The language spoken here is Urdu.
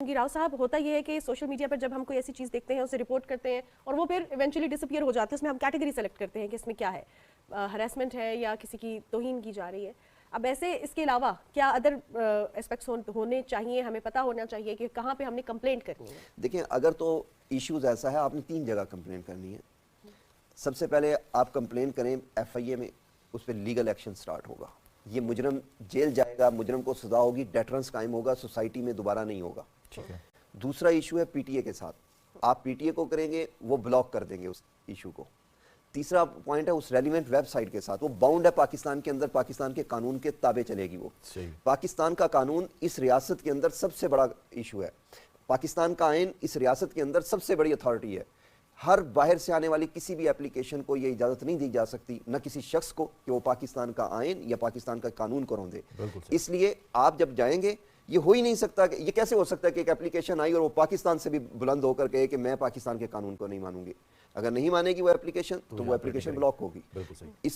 راؤ صاحب ہوتا یہ ہے کہ سوشل میڈیا پر جب ہم کوئی ایسی چیز دیکھتے ہیں اسے رپورٹ کرتے ہیں اور وہ پھر ایونچولی ڈس اپیئر ہو جاتے ہیں، اس میں ہم کیٹیگری سیلیکٹ کرتے ہیں کہ اس میں کیا ہے، ہراسمنٹ ہے یا کسی کی توہین کی جا رہی ہے. اب ایسے اس کے علاوہ کیا ادر اسپیکٹس ہونے چاہیے، ہمیں پتہ ہونا چاہیے کہ کہاں پہ ہم نے کمپلینٹ کرنی ہے؟ دیکھیں اگر تو ایشوز ایسا ہے آپ نے 3 جگہ کمپلین کرنی ہے. سب سے پہلے آپ کمپلین کریں ایف آئی اے میں، اس پہ لیگل ایکشن سٹارٹ ہوگا. یہ مجرم جیل جائے گا، مجرم کو سزا ہوگی، ڈیٹرنس قائم ہوگا، سوسائٹی میں دوبارہ نہیں ہوگا. دوسرا ایشو ہے پی ٹی اے کے ساتھ، آپ پی ٹی اے کو کریں گے وہ بلاک کر دیں گے اس ایشو کو. تیسرا پوائنٹ ہے اس ریلیونٹ ویب سائٹ کے ساتھ، وہ باؤنڈ ہے پاکستان کے اندر، پاکستان کے قانون کے تابع چلے گی. وہ پاکستان کا قانون اس ریاست کے اندر سب سے بڑا ایشو ہے. پاکستان کا آئین اس ریاست کے اندر سب سے بڑی اتھارٹی ہے. ہر باہر سے آنے والی کسی بھی اپلیکیشن کو یہ اجازت نہیں دی جا سکتی، نہ کسی شخص کو، کہ وہ پاکستان کا آئین یا پاکستان کا قانون کو روندے. اس لیے آپ جب جائیں گے یہ ہو ہی نہیں سکتا کہ یہ کیسے ہو سکتا ہے کہ ایک اپلیکیشن آئی اور وہ پاکستان سے بھی بلند ہو کر کہے کہ میں پاکستان کے قانون کو نہیں مانوں گی. اگر نہیں مانے گی وہ اپلیکیشن تو وہ اپلیکیشن بلاک ہوگی. اس